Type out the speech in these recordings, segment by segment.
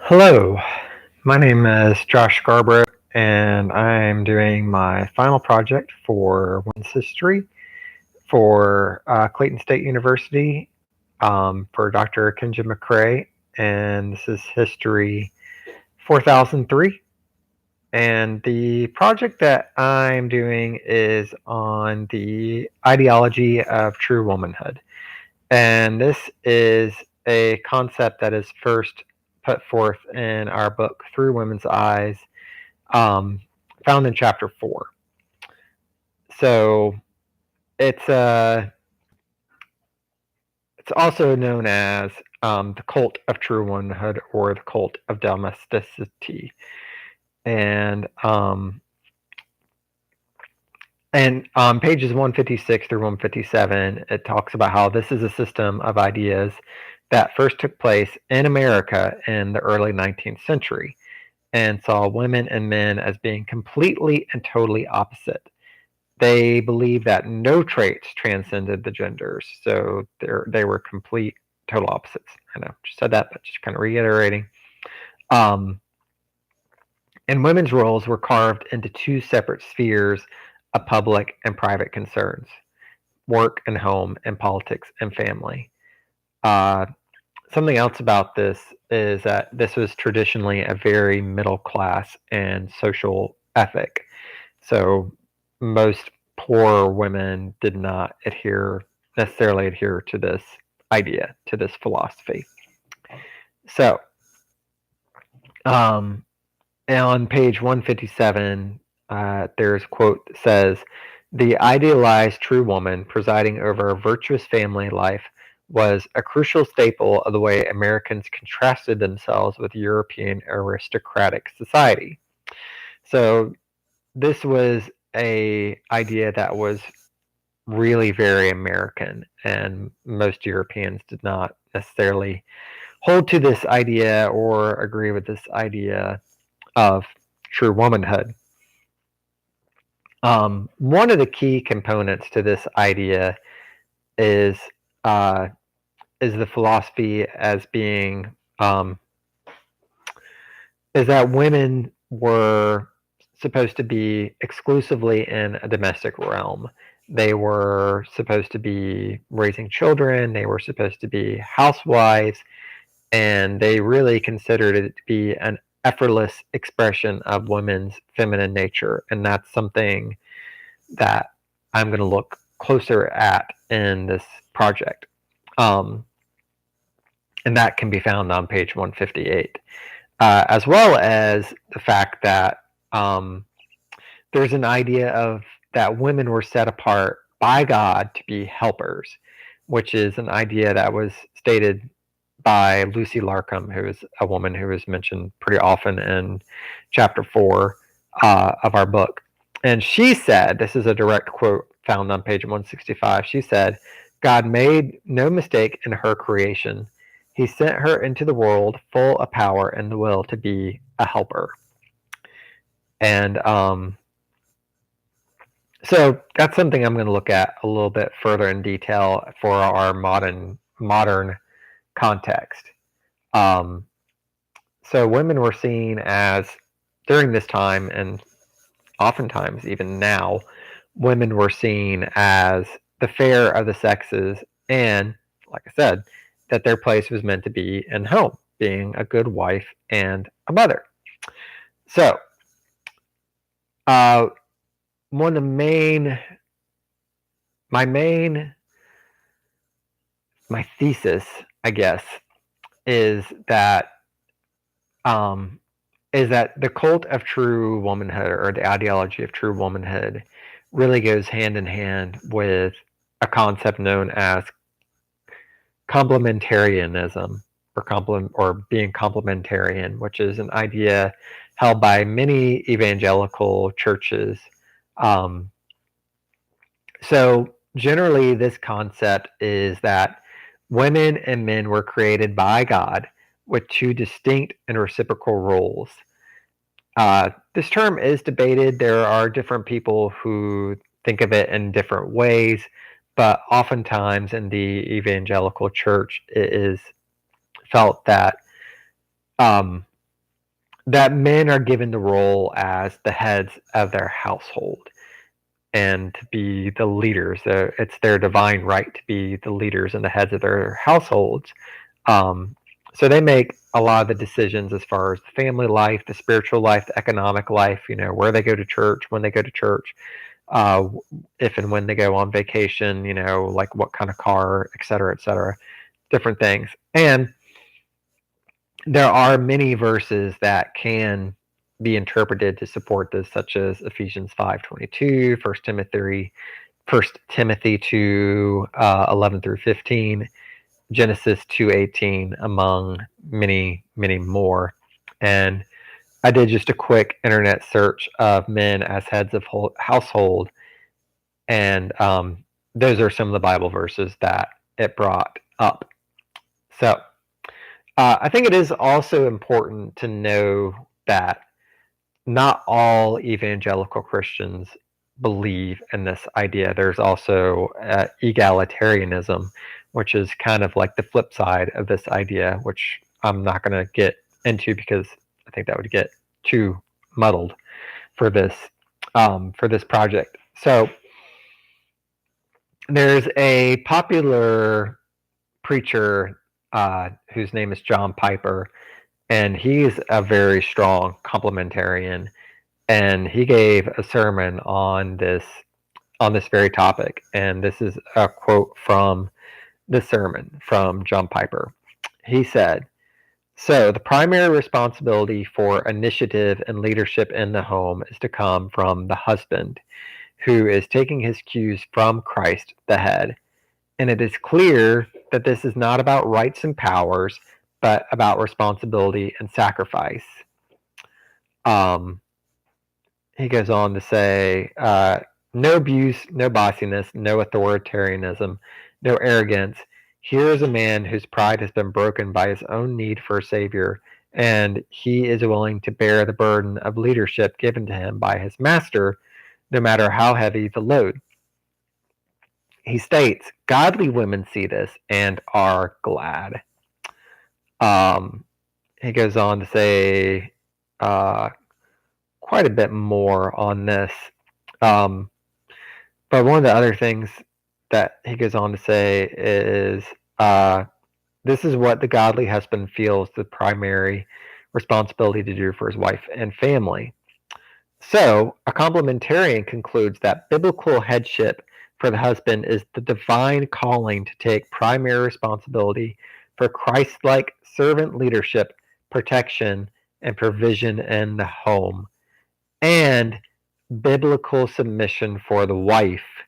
Hello, my name is Josh Scarborough, and I'm doing my final project for Women's History for Clayton State University for Dr. Kenja McCrae, and this is History 4003. And the project that I'm doing is on the ideology of true womanhood. And this is a concept that is first put forth in our book, Through Women's Eyes, um, found in chapter 4. So it's also known as the cult of true womanhood or the cult of domesticity. And on pages 156 through 157, it talks about how this is a system of ideas that first took place in America in the early 19th century and saw women and men as being completely and totally opposite. They believed that no traits transcended the genders, so they were complete, total opposites. I know, just said that, but just kind of reiterating. And women's roles were carved into two separate spheres of public and private concerns: work and home, and politics and family. Uh, Something else about this is that this was traditionally a very middle class and social ethic. So most poor women did not necessarily adhere to this idea, to this philosophy. So on page 157, there's a quote that says, "The idealized true woman presiding over a virtuous family life was a crucial staple of the way Americans contrasted themselves with European aristocratic society." So this was a idea that was really very American, and most Europeans did not necessarily hold to this idea or agree with this idea of true womanhood. One of the key components to this idea is uh, the philosophy as being is that women were supposed to be exclusively in a domestic realm. They were supposed to be raising children. They were supposed to be housewives, and they really considered it to be an effortless expression of women's feminine nature, and that's something that I'm going to look closer at in this project. And that can be found on page 158, as well as the fact that there's an idea of that women were set apart by God to be helpers, which is an idea that was stated by Lucy Larcom, who is a woman who is mentioned pretty often in chapter 4 of our book. And she said, this is a direct quote found on page 165, she said, "God made no mistake in her creation. He sent her into the world full of power and the will to be a helper." And so that's something I'm going to look at a little bit further in detail for our modern context. So women were seen as, during this time, and oftentimes even now, women were seen as the fair of the sexes, and like I said, that their place was meant to be in home, being a good wife and a mother. So one of my thesis, I guess, is that the cult of true womanhood, or the ideology of true womanhood, really goes hand in hand with a concept known as complementarianism, or being complementarian, which is an idea held by many evangelical churches. So generally, this concept is that women and men were created by God with two distinct and reciprocal roles. This term is debated. There are different people who think of it in different ways, but oftentimes in the evangelical church, it is felt that that men are given the role as the heads of their household and to be the leaders. It's their divine right to be the leaders and the heads of their households. Um, so they make a lot of the decisions as far as the family life, the spiritual life, the economic life, where they go to church, when they go to church, uh, if and when they go on vacation, like what kind of car, et cetera, different things. And there are many verses that can be interpreted to support this, such as Ephesians 5:22, 1 Timothy 2, 11 through 15, Genesis 2:18, among many, many more. And I did just a quick internet search of men as heads of household, and those are some of the Bible verses that it brought up. So I think it is also important to know that not all evangelical Christians believe in this idea. There's also egalitarianism, which is kind of like the flip side of this idea, which I'm not going to get into because I think that would get too muddled for this project. So there's a popular preacher whose name is John Piper, and he's a very strong complementarian, and he gave a sermon on this very topic, and this is a quote from the sermon from John Piper. He said, "So the primary responsibility for initiative and leadership in the home is to come from the husband, who is taking his cues from Christ, the head. And it is clear that this is not about rights and powers, but about responsibility and sacrifice." He goes on to say, no abuse, no bossiness, no authoritarianism, no arrogance. Here is a man whose pride has been broken by his own need for a savior, and he is willing to bear the burden of leadership given to him by his master, no matter how heavy the load. He states, godly women see this and are glad. He goes on to say quite a bit more on this. But one of the other things that he goes on to say is this is what the godly husband feels the primary responsibility to do for his wife and family. So, a complementarian concludes that biblical headship for the husband is the divine calling to take primary responsibility for Christ-like servant leadership, protection, and provision in the home, and biblical submission for the wife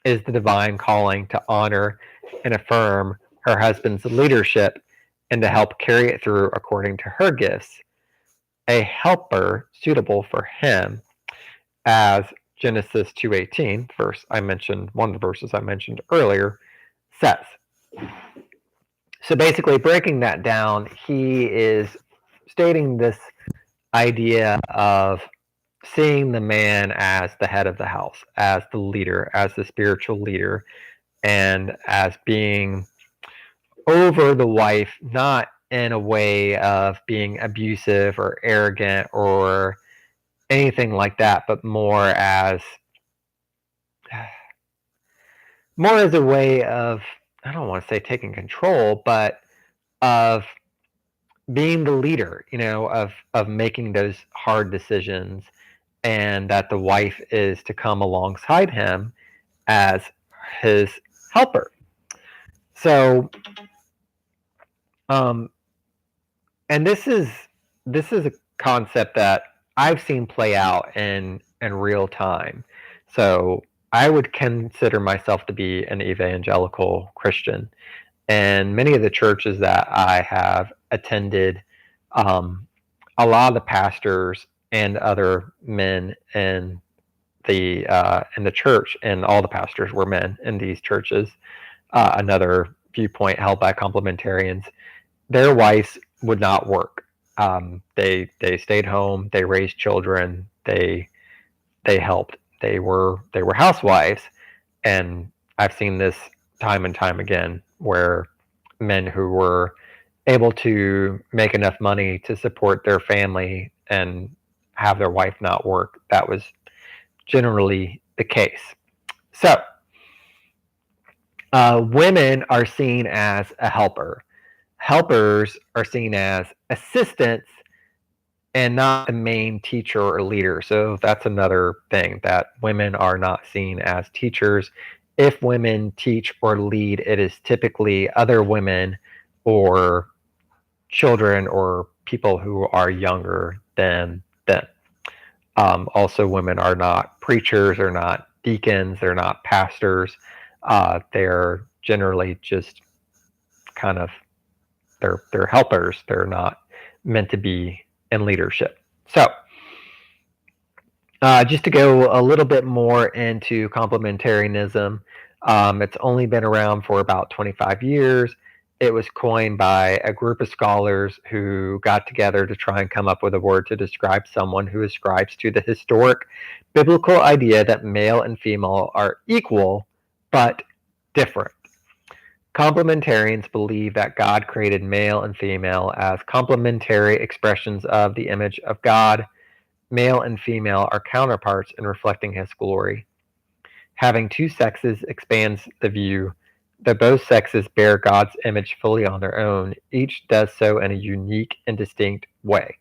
is the divine calling to honor and affirm her husband's leadership and to help carry it through according to her gifts, a helper suitable for him, as Genesis 2:18, one of the verses I mentioned earlier, says. So basically, breaking that down, he is stating this idea of seeing the man as the head of the house, as the leader, as the spiritual leader, and as being over the wife, not in a way of being abusive or arrogant or anything like that, but more as a way of, I don't want to say taking control, but of being the leader, of making those hard decisions, and that the wife is to come alongside him as his helper. So, and this is a concept that I've seen play out in real time. So I would consider myself to be an evangelical Christian, and many of the churches that I have attended, a lot of the pastors and other men in the church, and all the pastors were men in these churches. Another viewpoint held by complementarians: their wives would not work. They stayed home. They raised children. They helped. They were housewives, and I've seen this time and time again where men who were able to make enough money to support their family and have their wife not work. That was generally the case. So, women are seen as a helper. Helpers are seen as assistants and not the main teacher or leader. So that's another thing, that women are not seen as teachers. If women teach or lead, it is typically other women or children or people who are younger than them. Also, women are not preachers, or not deacons, they're not pastors. They're generally just kind of they're helpers. They're not meant to be in leadership. So, just to go a little bit more into complementarianism, it's only been around for about 25 years. It was coined by a group of scholars who got together to try and come up with a word to describe someone who ascribes to the historic biblical idea that male and female are equal but different. Complementarians believe that God created male and female as complementary expressions of the image of God. Male and female are counterparts in reflecting his glory. Having two sexes expands the view that both sexes bear God's image fully on their own. Each does so in a unique and distinct way.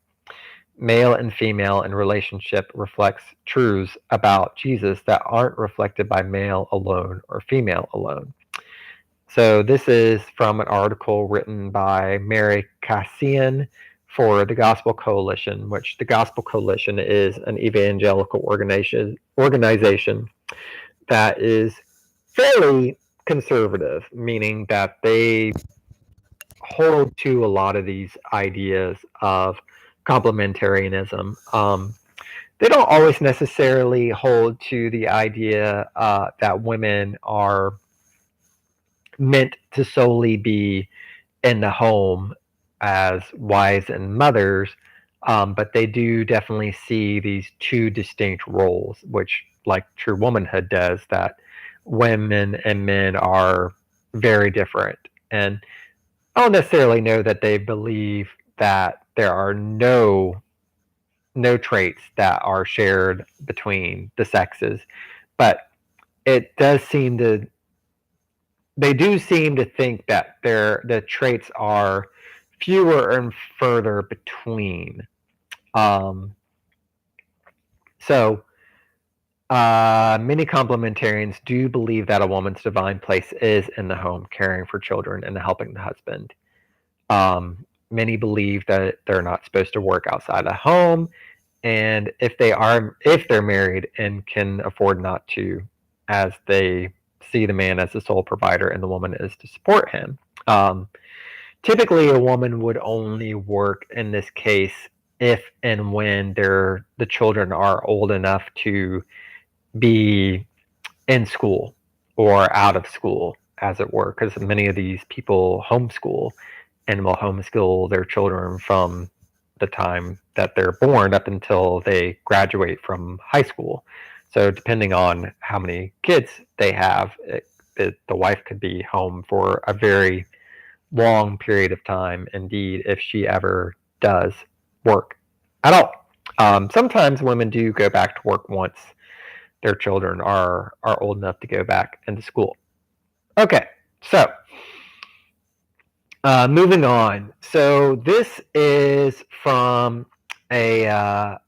Male and female in relationship reflects truths about Jesus that aren't reflected by male alone or female alone. So this is from an article written by Mary Cassian for the Gospel Coalition, which the Gospel Coalition is an evangelical organization that is fairly conservative, meaning that they hold to a lot of these ideas of complementarianism. They don't always necessarily hold to the idea that women are meant to solely be in the home as wives and mothers, but they do definitely see these two distinct roles, which, like true womanhood does, that women and men are very different. And I don't necessarily know that they believe that there are no traits that are shared between the sexes, but it does seem to they do seem to think that the traits are fewer and further between. Um, so many complementarians do believe that a woman's divine place is in the home, caring for children and helping the husband. Many believe that they're not supposed to work outside the home, and if they're married and can afford not to, as they see the man as the sole provider and the woman is to support him. Typically, a woman would only work in this case if and when the children are old enough to be in school or out of school, as it were, because many of these people homeschool and will homeschool their children from the time that they're born up until they graduate from high school. So depending on how many kids they have, the wife could be home for a very long period of time, indeed, if she ever does work at all. Sometimes women do go back to work once their children are old enough to go back into school. Okay, so moving on. So this is from an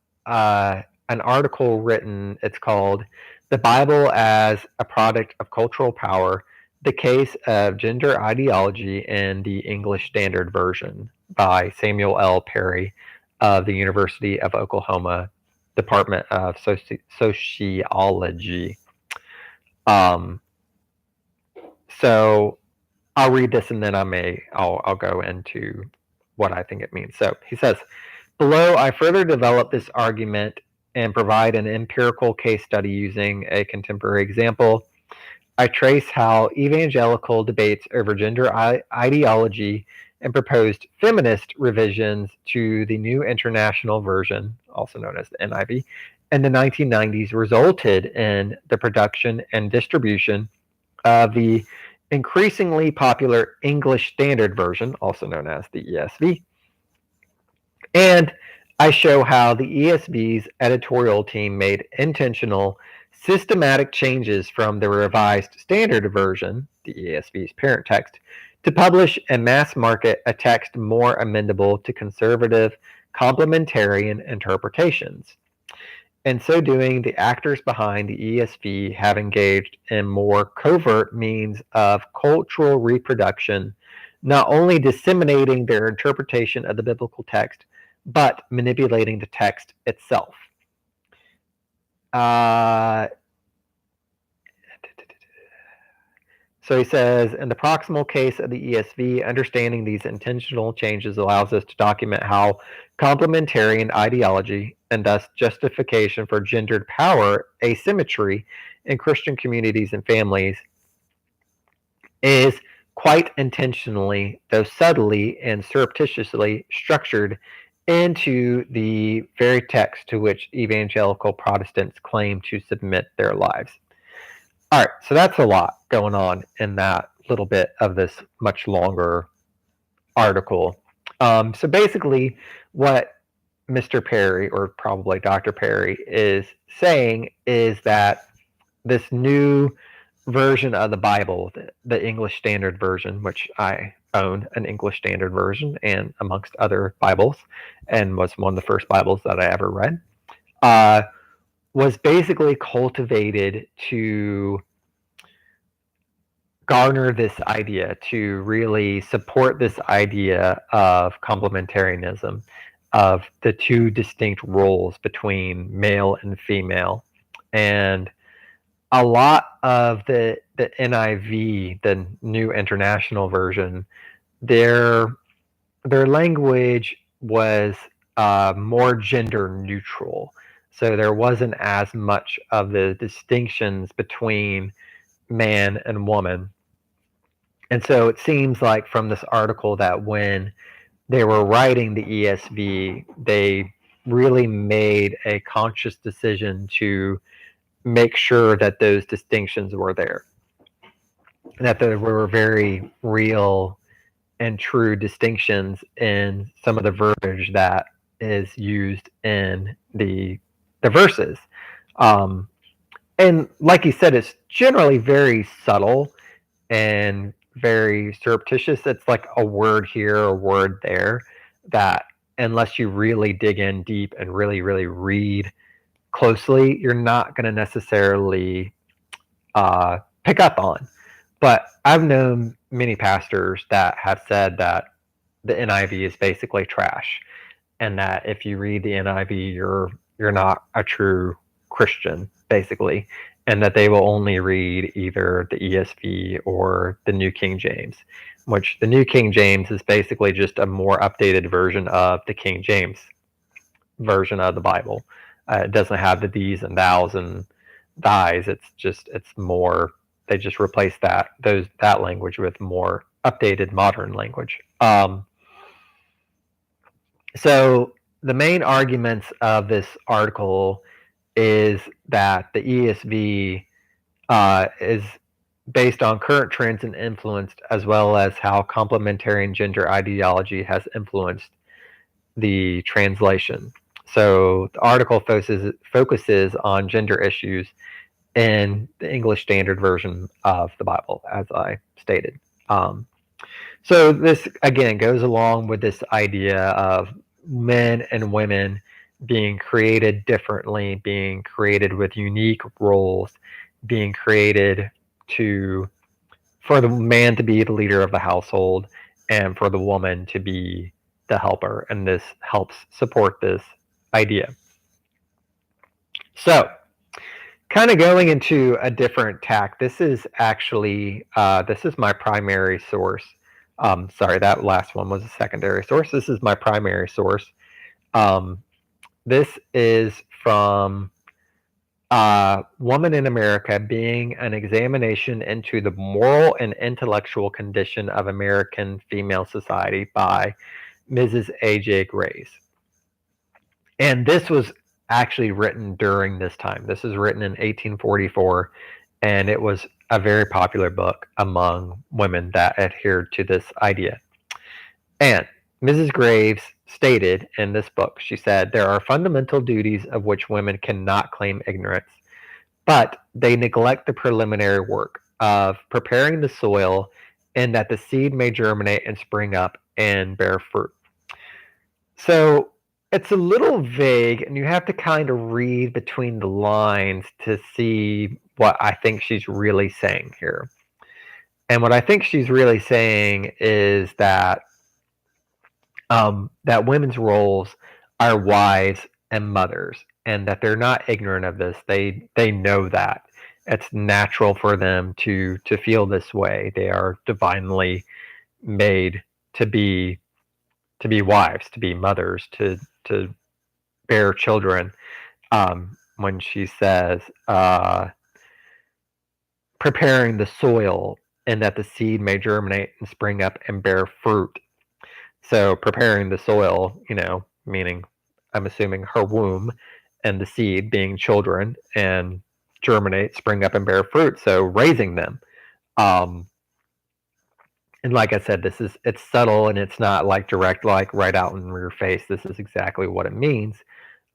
article written. It's called "The Bible as a Product of Cultural Power: The Case of Gender Ideology in the English Standard Version" by Samuel L. Perry of the University of Oklahoma Department of Sociology. So I'll read this and then I'll go into what I think it means. So he says, below I further develop this argument and provide an empirical case study using a contemporary example. I trace how evangelical debates over gender ideology and proposed feminist revisions to the New International Version, also known as the NIV, in the 1990s resulted in the production and distribution of the increasingly popular English Standard Version, also known as the ESV, and I show how the ESV's editorial team made intentional, systematic changes from the Revised Standard Version, the ESV's parent text, to publish and mass market a text more amendable to conservative, complementarian interpretations. In so doing, the actors behind the ESV have engaged in more covert means of cultural reproduction, not only disseminating their interpretation of the biblical text, but manipulating the text itself. So he says, in the proximal case of the ESV, understanding these intentional changes allows us to document how complementarian ideology, and thus justification for gendered power asymmetry in Christian communities and families, is quite intentionally, though subtly and surreptitiously, structured into the very text to which evangelical Protestants claim to submit their lives. All right, so that's a lot going on in that little bit of this much longer article. So basically, what Mr. Perry, or probably Dr. Perry, is saying is that this new version of the Bible, the English Standard Version, which I own an English Standard Version and amongst other Bibles, and was one of the first Bibles that I ever read, was basically cultivated to garner this idea, to really support this idea of complementarianism, of the two distinct roles between male and female. And a lot of the NIV, the New International Version, their language was more gender neutral. So there wasn't as much of the distinctions between man and woman. And so it seems like from this article that when they were writing the ESV, they really made a conscious decision to make sure that those distinctions were there, that there were very real and true distinctions in some of the verbiage that is used in the verses. And like he said, it's generally very subtle and very surreptitious. It's like a word here, a word there, that unless you really dig in deep and really, really read closely, you're not going to necessarily pick up on. But I've known many pastors that have said that the NIV is basically trash, and that if you read the NIV, you're not a true Christian, basically, and that they will only read either the ESV or the New King James, which the New King James is basically just a more updated version of the King James version of the Bible. It doesn't have the these and thous and thys. It's more. They just replace that language with more updated modern language. So the main arguments of this article is that the ESV is based on current trends and influenced, as well as how complementarian gender ideology has influenced the translation. So the article focuses on gender issues in the English Standard Version of the Bible, as I stated. So this, again, goes along with this idea of men and women being created differently, being created with unique roles, being created for the man to be the leader of the household and for the woman to be the helper. And this helps support this idea. So, kind of going into a different tack, this is actually, this is my primary source. Sorry, that last one was a secondary source. This is my primary source. This is from Woman in America, being an examination into the moral and intellectual condition of American female society by Mrs. A.J. Grace. And this was actually written during this time. This is written in 1844, and it was a very popular book among women that adhered to this idea. And Mrs. Graves stated in this book, she said, there are fundamental duties of which women cannot claim ignorance, but they neglect the preliminary work of preparing the soil and that the seed may germinate and spring up and bear fruit. So it's a little vague, and you have to kind of read between the lines to see what I think she's really saying here. And what I think she's really saying is that women's roles are wives and mothers, and that they're not ignorant of this. They know that it's natural for them to feel this way. They are divinely made to be wives, to be mothers, to bear children. When she says preparing the soil and that the seed may germinate and spring up and bear fruit. So preparing the soil, meaning I'm assuming her womb, and the seed being children, and germinate, spring up, and bear fruit. So raising them. And like I said, it's subtle, and it's not like direct, like right out in your face. This is exactly what it means.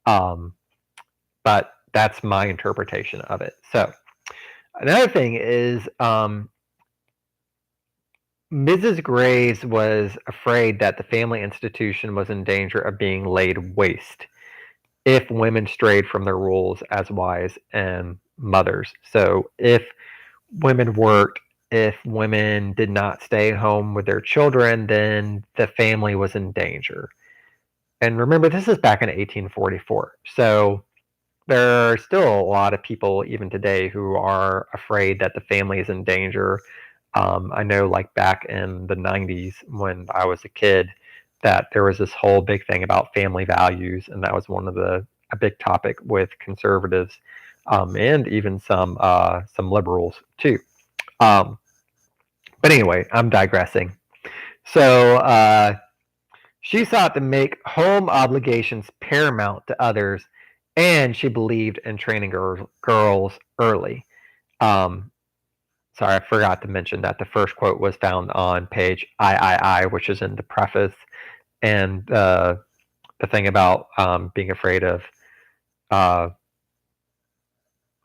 But that's my interpretation of it. So another thing is Mrs. Graves was afraid that the family institution was in danger of being laid waste if women strayed from their roles as wives and mothers. So if women worked, if women did not stay home with their children, then the family was in danger. And remember, this is back in 1844. So there are still a lot of people, even today, who are afraid that the family is in danger. I know, like back in the 90s when I was a kid, that there was this whole big thing about family values, and that was a big topic with conservatives, and even some liberals too. But anyway, I'm digressing. So she sought to make home obligations paramount to others, and she believed in training girls early. Sorry, I forgot to mention that the first quote was found on page III, which is in the preface. And the thing about being afraid of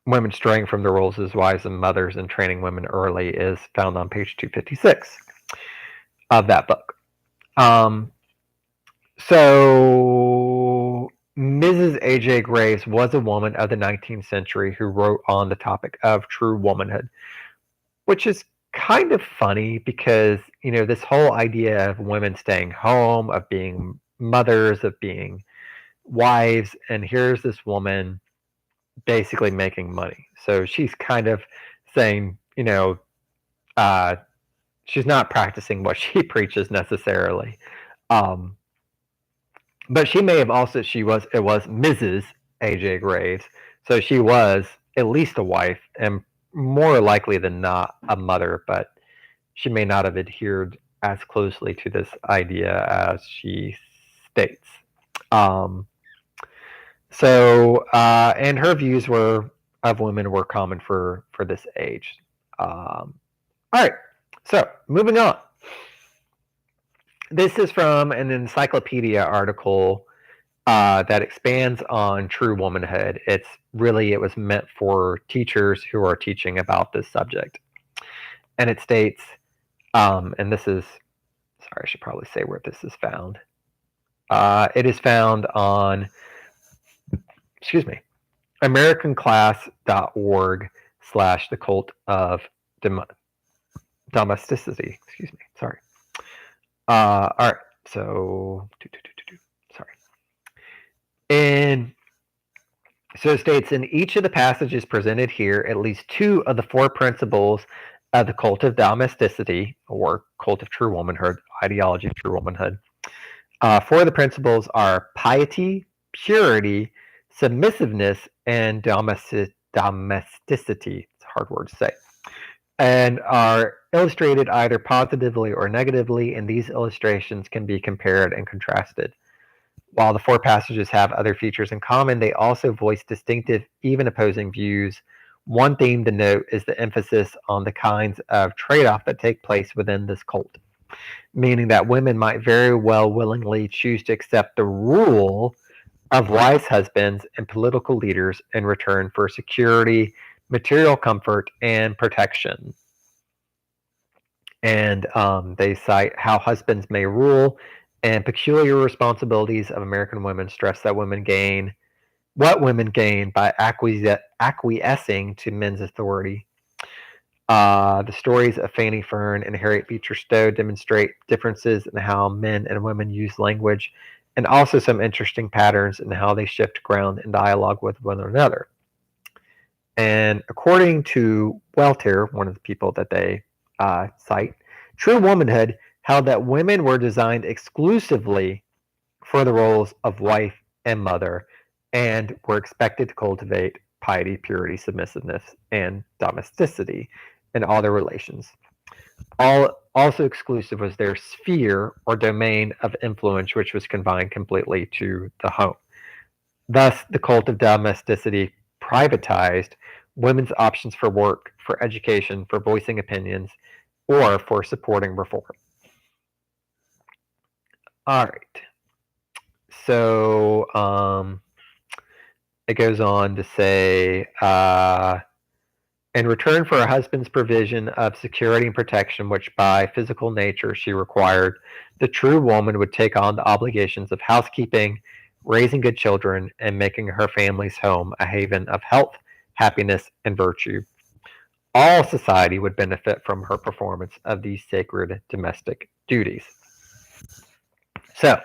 women straying from their roles as wives and mothers and training women early is found on page 256 of that book. So Mrs. A.J. Graves was a woman of the 19th century who wrote on the topic of true womanhood, which is kind of funny because, this whole idea of women staying home, of being mothers, of being wives, and here's this woman basically making money. So she's kind of saying, she's not practicing what she preaches necessarily. But she may have also, it was Mrs. A.J. Graves. So she was at least a wife, and more likely than not a mother, but she may not have adhered as closely to this idea as she states. And her views of women were common for this age. All right, so moving on. This is from an encyclopedia article that expands on true womanhood. It was meant for teachers who are teaching about this subject. And it states, and this is, sorry, I should probably say where this is found. It is found on, AmericanClass.org/the cult of domesticity. Sorry. All right. So, sorry. And so it states, in each of the passages presented here, at least two of the four principles of the cult of domesticity, or cult of true womanhood, ideology of true womanhood. Four of the principles are piety, purity, submissiveness, and domesticity. It's a hard word to say. And are illustrated either positively or negatively, and these illustrations can be compared and contrasted. While the four passages have other features in common, they also voice distinctive, even opposing views One theme to note is the emphasis on the kinds of trade-off that take place within this cult, meaning that women might very well willingly choose to accept the rule of wise husbands and political leaders in return for security, material comfort, and protection. And they cite how husbands may rule and peculiar responsibilities of American women stress that women gain what women gain by acquiescing to men's authority. The stories of Fanny Fern and Harriet Beecher Stowe demonstrate differences in how men and women use language and also some interesting patterns in how they shift ground in dialogue with one another. And according to Welter, one of the people that they cite, true womanhood held that women were designed exclusively for the roles of wife and mother and were expected to cultivate piety, purity, submissiveness, and domesticity in all their relations. Also exclusive was their sphere or domain of influence, which was confined completely to the home. Thus, the cult of domesticity privatized women's options for work, for education, for voicing opinions, or for supporting reform. All right. So it goes on to say, in return for her husband's provision of security and protection, which by physical nature she required, the true woman would take on the obligations of housekeeping, raising good children, and making her family's home a haven of health, happiness, and virtue. All society would benefit from her performance of these sacred domestic duties. So,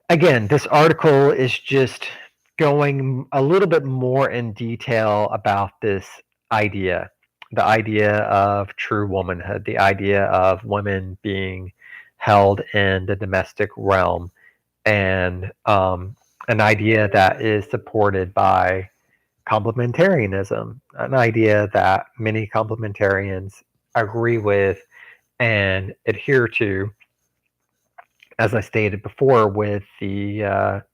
again, this article is just going a little bit more in detail about this idea, the idea of true womanhood, the idea of women being held in the domestic realm, and an idea that is supported by complementarianism, an idea that many complementarians agree with and adhere to, as I stated before, with John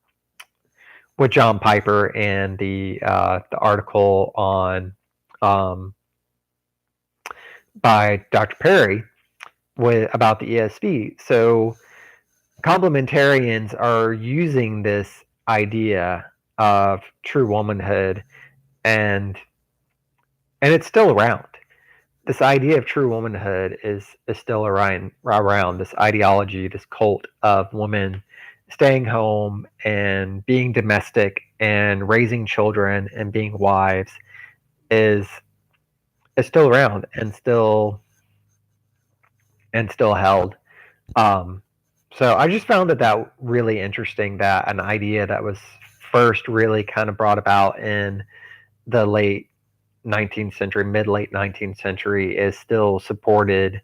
Piper and the article on by Dr. Perry about the ESV. So complementarians are using this idea of true womanhood, and it's still around. This idea of true womanhood is still around. This ideology, this cult of women staying home and being domestic and raising children and being wives is still around and still held. So I just found that really interesting, that an idea that was first really kind of brought about in the late 19th century, mid-late 19th century, is still supported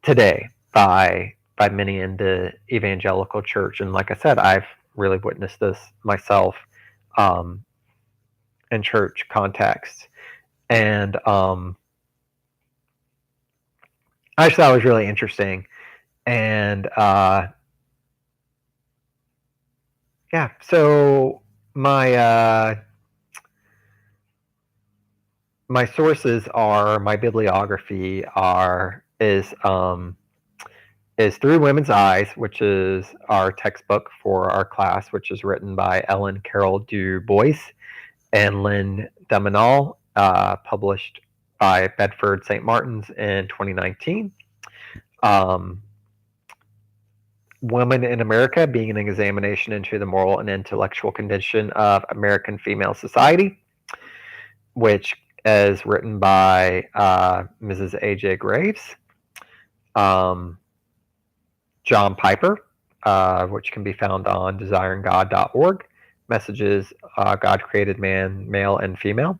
today by many in the evangelical church. And like I said, I've really witnessed this myself in church contexts. And I just thought it was really interesting. And yeah, so my my sources are, my bibliography is Through Women's Eyes, which is our textbook for our class, which is written by Ellen Carroll Du Bois and Lynn Demenal, published by Bedford St. Martin's in 2019. Women in America, being an examination into the moral and intellectual condition of American female society, which is written by Mrs. A.J. Graves. John Piper, which can be found on desiringgod.org. Messages, God created man, male and female.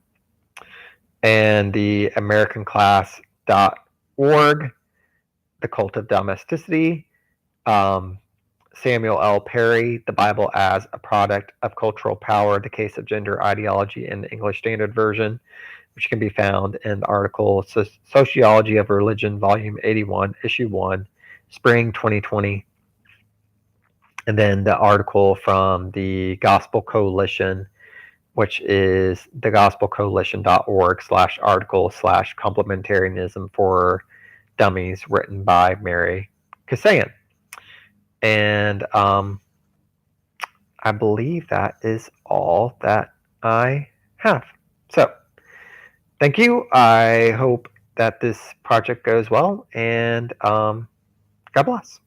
And the AmericanClass.org, The Cult of Domesticity. Samuel L. Perry, The Bible as a Product of Cultural Power, The Case of Gender Ideology in the English Standard Version, which can be found in the article Sociology of Religion, Volume 81, Issue 1, Spring 2020. And then the article from the Gospel Coalition, which is thegospelcoalition.org/article/complementarianism for dummies, written by Mary Kasayan. And I believe that is all that I have. So thank you. I hope that this project goes well, and God bless.